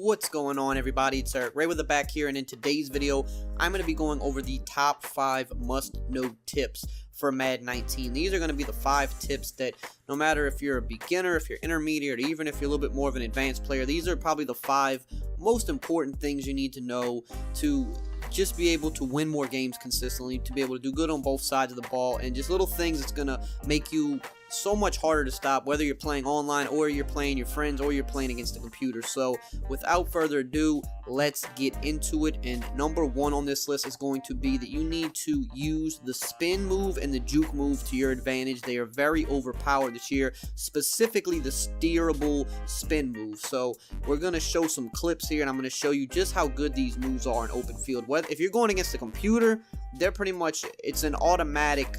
What's going on, everybody? It's EricRayweather back here, and in today's video I'm going to be going over the top 5 must-know tips for Madden 19. These are going to be the 5 tips that no matter if you're a beginner, if you're intermediate, or even if you're a little bit more of an advanced player, these are probably the 5 most important things you need to know to just be able to win more games consistently, to be able to do good on both sides of the ball, and just little things that's going to make you so much harder to stop, whether you're playing online or you're playing your friends or you're playing against the computer. So without further ado, let's get into it. And number 1 on this list is going to be that you need to use the spin move and the juke move to your advantage. They are very overpowered this year, specifically the steerable spin move. So we're going to show some clips here, and I'm going to show you just how good these moves are in open field. If you're going against the computer, they're pretty much, it's an automatic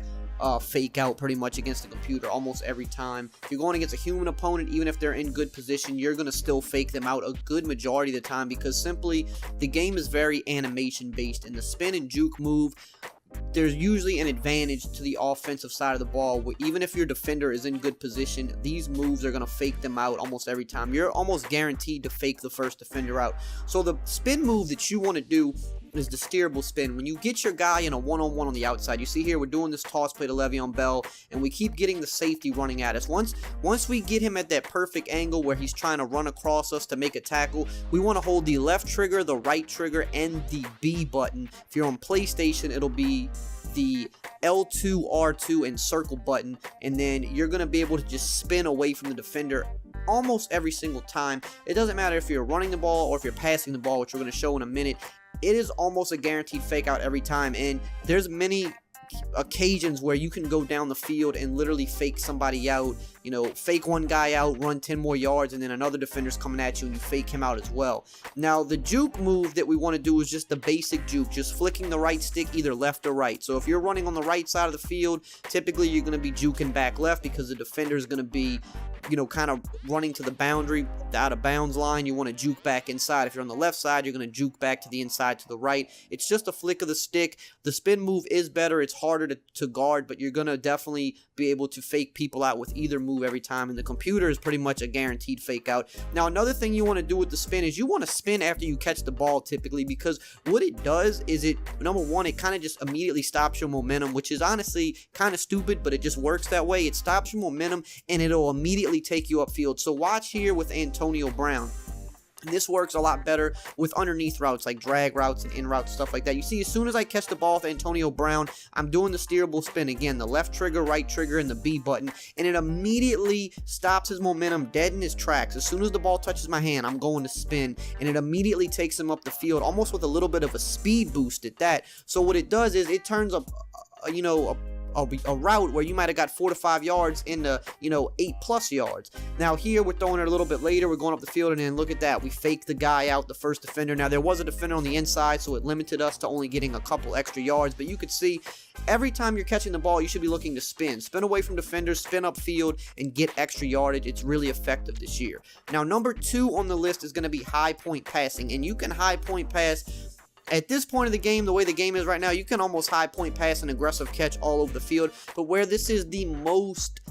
fake out pretty much against the computer almost every time. If you're going against a human opponent, even if they're in good position, you're going to still fake them out a good majority of the time, because simply the game is very animation based. In the spin and juke move, there's usually an advantage to the offensive side of the ball. Even if your defender is in good position, these moves are going to fake them out almost every time. You're almost guaranteed to fake the first defender out. So the spin move that you want to do is the steerable spin. When you get your guy in a one-on-one on the outside, you see here we're doing this toss play to Le'Veon Bell, and we keep getting the safety running at us. Once we get him at that perfect angle where he's trying to run across us to make a tackle, we want to hold the left trigger, the right trigger, and the B button. If you're on PlayStation, it'll be the L2, R2, and circle button, and then you're going to be able to just spin away from the defender almost every single time. It doesn't matter if you're running the ball or if you're passing the ball, which we're going to show in a minute. It is almost a guaranteed fake out every time, and there's many occasions where you can go down the field and literally fake somebody out, you know, fake one guy out, run 10 more yards, and then another defender's coming at you and you fake him out as well. Now the juke move that we want to do is just the basic juke, just flicking the right stick either left or right. So if you're running on the right side of the field, typically you're going to be juking back left because the defender is going to be, you know, kind of running to the boundary, the out of bounds line. You want to juke back inside. If you're on the left side, you're going to juke back to the inside to the right. It's just a flick of the stick. The spin move is better. It's harder to guard, but you're going to definitely be able to fake people out with either move every time, and the computer is pretty much a guaranteed fake out. Now another thing you want to do with the spin is you want to spin after you catch the ball typically, because what it does is it, number 1, it kind of just immediately stops your momentum, which is honestly kind of stupid, but it just works that way. It stops your momentum and it'll immediately take you upfield. So watch here with Antonio Brown. And this works a lot better with underneath routes like drag routes and in routes, stuff like that. You see, as soon as I catch the ball with Antonio Brown, I'm doing the steerable spin again, the left trigger, right trigger, and the B button, and it immediately stops his momentum dead in his tracks. As soon as the ball touches my hand, I'm going to spin, and it immediately takes him up the field, almost with a little bit of a speed boost at that. So what it does is it turns up, you know, a route where you might have got 4 to 5 yards into, you know, 8+ yards. Now here we're throwing it a little bit later, we're going up the field, and then look at that, we faked the guy out, the first defender. Now there was a defender on the inside, so it limited us to only getting a couple extra yards, but you could see every time you're catching the ball, you should be looking to spin away from defenders, spin upfield, and get extra yardage. It's really effective this year. Now number 2 on the list is going to be high point passing, and you can high point pass. At this point of the game, the way the game is right now, you can almost high point pass and aggressive catch all over the field. But where this is the most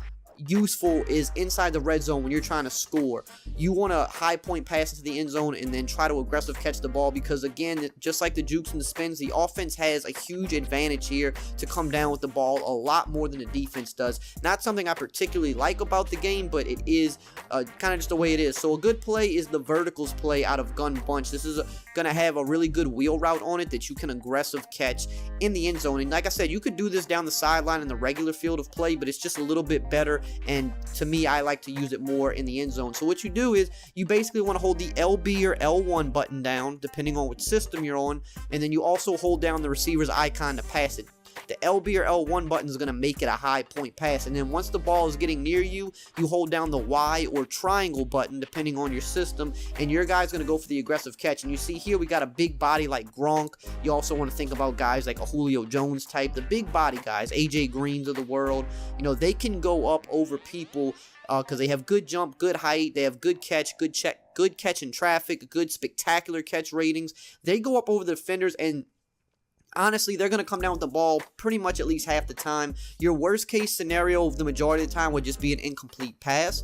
useful is inside the red zone when you're trying to score. You want to high point pass into the end zone and then try to aggressive catch the ball, because again, just like the jukes and the spins, the offense has a huge advantage here to come down with the ball a lot more than the defense does. Not something I particularly like about the game, but it is kind of just the way it is. So a good play is the verticals play out of gun bunch. This is going to have a really good wheel route on it that you can aggressive catch in the end zone. And like I said, you could do this down the sideline in the regular field of play, but it's just a little bit better. And to me, I like to use it more in the end zone. So what you do is you basically want to hold the LB or L1 button down, depending on which system you're on, and then you also hold down the receiver's icon to pass it. The LB or L1 button is going to make it a high point pass, and then once the ball is getting near you, you hold down the Y or triangle button depending on your system, and your guy's going to go for the aggressive catch. And you see here we got a big body like Gronk. You also want to think about guys like a Julio Jones type, the big body guys, AJ Greens of the world. You know, they can go up over people because they have good jump, good height, they have good catch, good catch in traffic, good spectacular catch ratings. They go up over the defenders, and honestly, they're going to come down with the ball pretty much at least half the time. Your worst case scenario the majority of the time would just be an incomplete pass.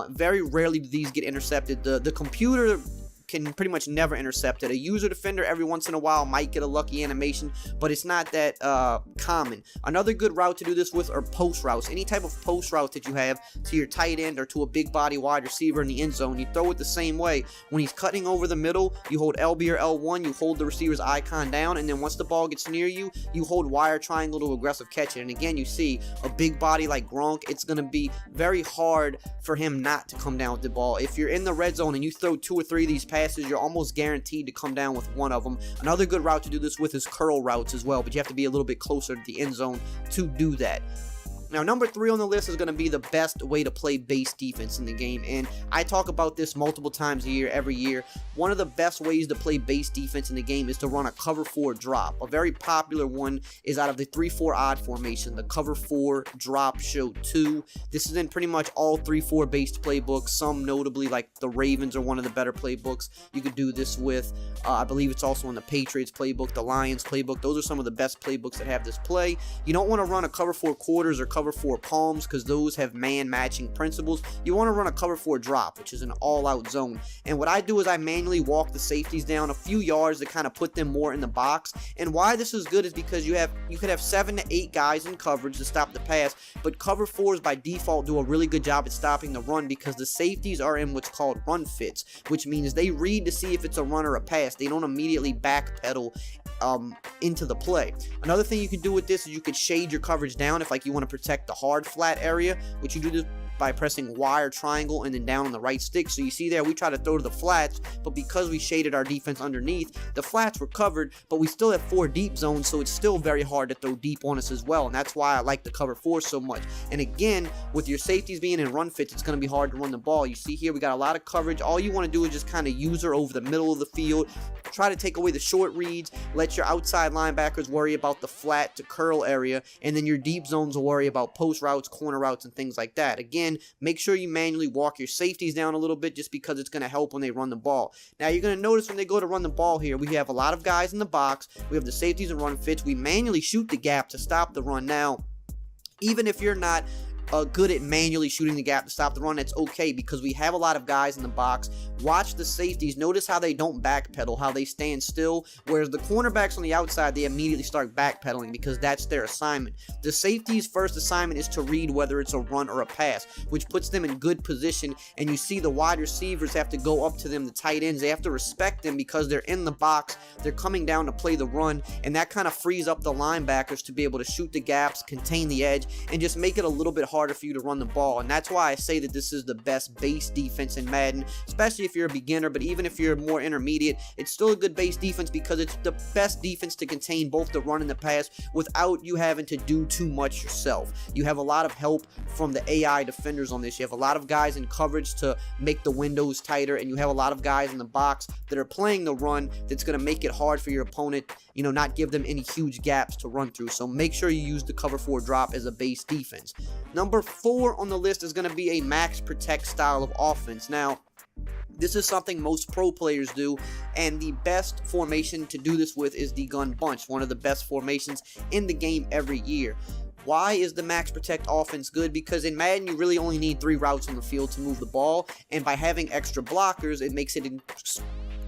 Very rarely do these get intercepted. The computer can pretty much never intercept it. A user defender every once in a while might get a lucky animation, but it's not that common. Another good route to do this with are post routes. Any type of post route that you have to your tight end or to a big body wide receiver in the end zone, you throw it the same way. When he's cutting over the middle, you hold LB or L1, you hold the receiver's icon down, and then once the ball gets near you, you hold Y or triangle to aggressive catch it. And again, you see a big body like Gronk, it's going to be very hard for him not to come down with the ball. If you're in the red zone and you throw 2 or 3 of these passes, you're almost guaranteed to come down with one of them. Another good route to do this with is curl routes as well, but you have to be a little bit closer to the end zone to do that. Now, number 3 on the list is going to be the best way to play base defense in the game, and I talk about this multiple times a year, every year. One of the best ways to play base defense in the game is to run a cover 4 drop. A very popular one is out of the 3-4 odd formation, the cover 4 drop show 2. This is in pretty much all 3-4 based playbooks, some notably like the Ravens are one of the better playbooks you could do this with. I believe it's also in the Patriots playbook, the Lions playbook. Those are some of the best playbooks that have this play. You don't want to run a cover 4 quarters or cover 4 palms because those have man matching principles. You want to run a cover 4 drop, which is an all-out zone. And what I do is I manually walk the safeties down a few yards to kind of put them more in the box. And why this is good is because you could have 7 to 8 guys in coverage to stop the pass, but cover 4s by default do a really good job at stopping the run because the safeties are in what's called run fits, which means they read to see if it's a run or a pass. They don't immediately backpedal into the play. Another thing you can do with this is you could shade your coverage down if like you want to protect the hard flat area, which you do this by pressing Y or triangle and then down on the right stick. So you see there, we try to throw to the flats, but because we shaded our defense underneath, the flats were covered, but we still have 4 deep zones, so it's still very hard to throw deep on us as well, and that's why I like the cover 4 so much. And again, with your safeties being in run fits, it's going to be hard to run the ball. You see here, we got a lot of coverage. All you want to do is just kind of use her over the middle of the field, try to take away the short reads, let your outside linebackers worry about the flat to curl area, and then your deep zones will worry about post routes, corner routes, and things like that. Again, make sure you manually walk your safeties down a little bit just because it's going to help when they run the ball. Now, you're going to notice when they go to run the ball here, we have a lot of guys in the box. We have the safeties and run fits. We manually shoot the gap to stop the run. Now, even if you're not good at manually shooting the gap to stop the run, it's okay because we have a lot of guys in the box. Watch the safeties. Notice how they don't backpedal, how they stand still, whereas the cornerbacks on the outside, they immediately start backpedaling because that's their assignment. The safety's first assignment is to read whether it's a run or a pass, which puts them in good position, and you see the wide receivers have to go up to them, the tight ends, they have to respect them because they're in the box, they're coming down to play the run, and that kind of frees up the linebackers to be able to shoot the gaps, contain the edge, and just make it a little bit harder for you to run the ball. And that's why I say that this is the best base defense in Madden, especially if you're a beginner, but even if you're more intermediate, it's still a good base defense because it's the best defense to contain both the run and the pass without you having to do too much yourself. You have a lot of help from the AI defenders on this. You have a lot of guys in coverage to make the windows tighter, and you have a lot of guys in the box that are playing the run that's going to make it hard for your opponent, not give them any huge gaps to run through. So make sure you use the cover 4 drop as a base defense. Number 4 on the list is going to be a max protect style of offense. Now, this is something most pro players do, and the best formation to do this with is the gun bunch, one of the best formations in the game every year. Why is the max protect offense good? Because in Madden, you really only need 3 routes on the field to move the ball, and by having extra blockers, it makes it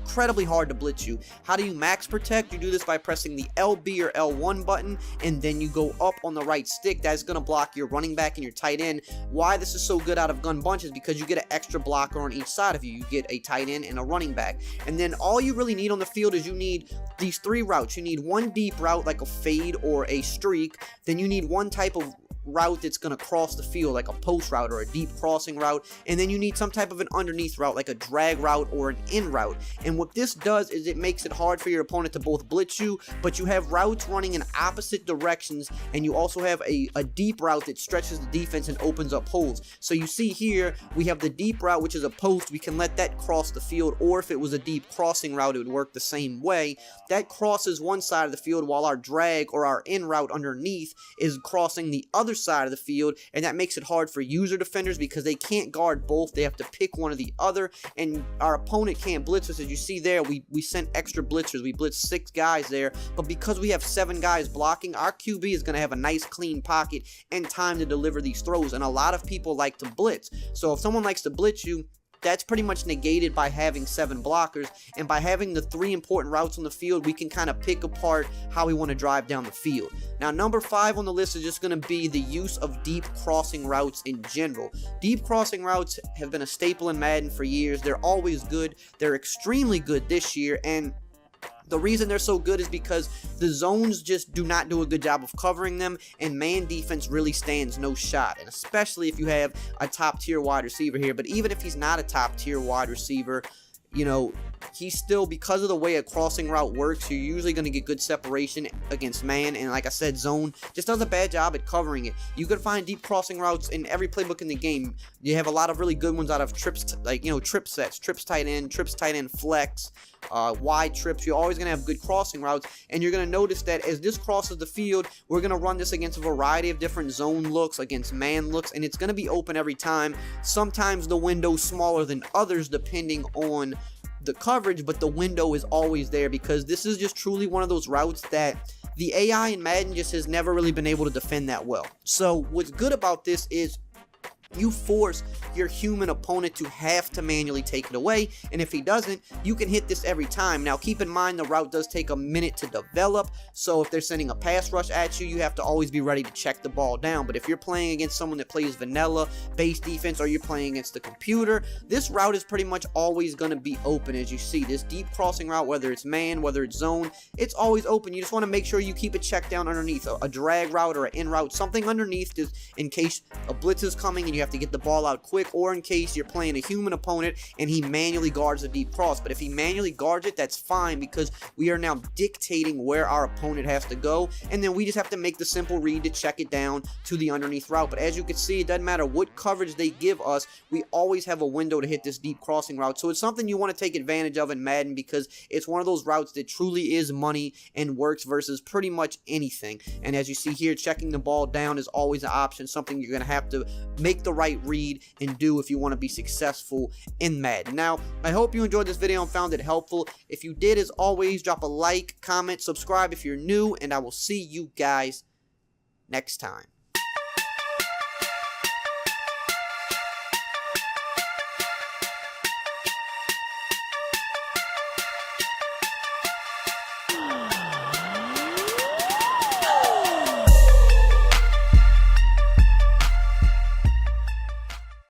incredibly hard to blitz you. How do you max protect? You do this by pressing the LB or L1 button, and then you go up on the right stick. That's going to block your running back and your tight end. Why this is so good out of gun bunch is because you get an extra blocker on each side of you. You get a tight end and a running back. And then all you really need on the field is you need these 3 routes. You need one deep route like a fade or a streak. Then you need one type of route that's going to cross the field like a post route or a deep crossing route, and then you need some type of an underneath route like a drag route or an in route. And what this does is it makes it hard for your opponent to both blitz you, but you have routes running in opposite directions, and you also have a deep route that stretches the defense and opens up holes. So you see here we have the deep route, which is a post. We can let that cross the field, or if it was a deep crossing route, it would work the same way. That crosses one side of the field while our drag or our in route underneath is crossing the other side of the field, and that makes it hard for user defenders because they can't guard both. They have to pick one or the other, and our opponent can't blitz us. As you see there, we sent extra blitzers. We blitzed 6 guys there, but because we have 7 guys blocking, our QB is going to have a nice clean pocket and time to deliver these throws, and a lot of people like to blitz. So if someone likes to blitz you, that's pretty much negated by having 7 blockers, and by having the 3 important routes on the field, we can kind of pick apart how we want to drive down the field. Now, number 5 on the list is just going to be the use of deep crossing routes in general. Deep crossing routes have been a staple in Madden for years. They're always good. They're extremely good this year, and the reason they're so good is because the zones just do not do a good job of covering them, and man defense really stands no shot, and especially if you have a top tier wide receiver here. But even if he's not a top tier wide receiver, you know, he's still, because of the way a crossing route works, you're usually going to get good separation against man, and like I said, zone just does a bad job at covering it. You can find deep crossing routes in every playbook in the game. You have a lot of really good ones out of trips, like, you know, trip sets, trips tight end flex, wide trips. You're always going to have good crossing routes, and you're going to notice that as this crosses the field, we're going to run this against a variety of different zone looks, against man looks, and it's going to be open every time. Sometimes the window's smaller than others depending on the coverage, but the window is always there, because this is just truly one of those routes that the AI in Madden just has never really been able to defend that well. So what's good about this is you force your human opponent to have to manually take it away, and if he doesn't, you can hit this every time. Now keep in mind, the route does take a minute to develop, so if they're sending a pass rush at you, you have to always be ready to check the ball down. But if you're playing against someone that plays vanilla base defense, or you're playing against the computer, this route is pretty much always going to be open. As you see, this deep crossing route, whether it's man, whether it's zone, it's always open. You just want to make sure you keep it checked down underneath, a drag route or an in route, something underneath, just in case a blitz is coming and you have to get the ball out quick, or in case you're playing a human opponent and he manually guards a deep cross. But if he manually guards it, that's fine, because we are now dictating where our opponent has to go, and then we just have to make the simple read to check it down to the underneath route. But as you can see, it doesn't matter what coverage they give us, we always have a window to hit this deep crossing route. So it's something you want to take advantage of in Madden, because it's one of those routes that truly is money and works versus pretty much anything. And as you see here, checking the ball down is always an option, something you're going to have to make the right read and do if you want to be successful in Madden. Now, I hope you enjoyed this video and found it helpful. If you did, as always, drop a like, comment, subscribe if you're new, and I will see you guys next time.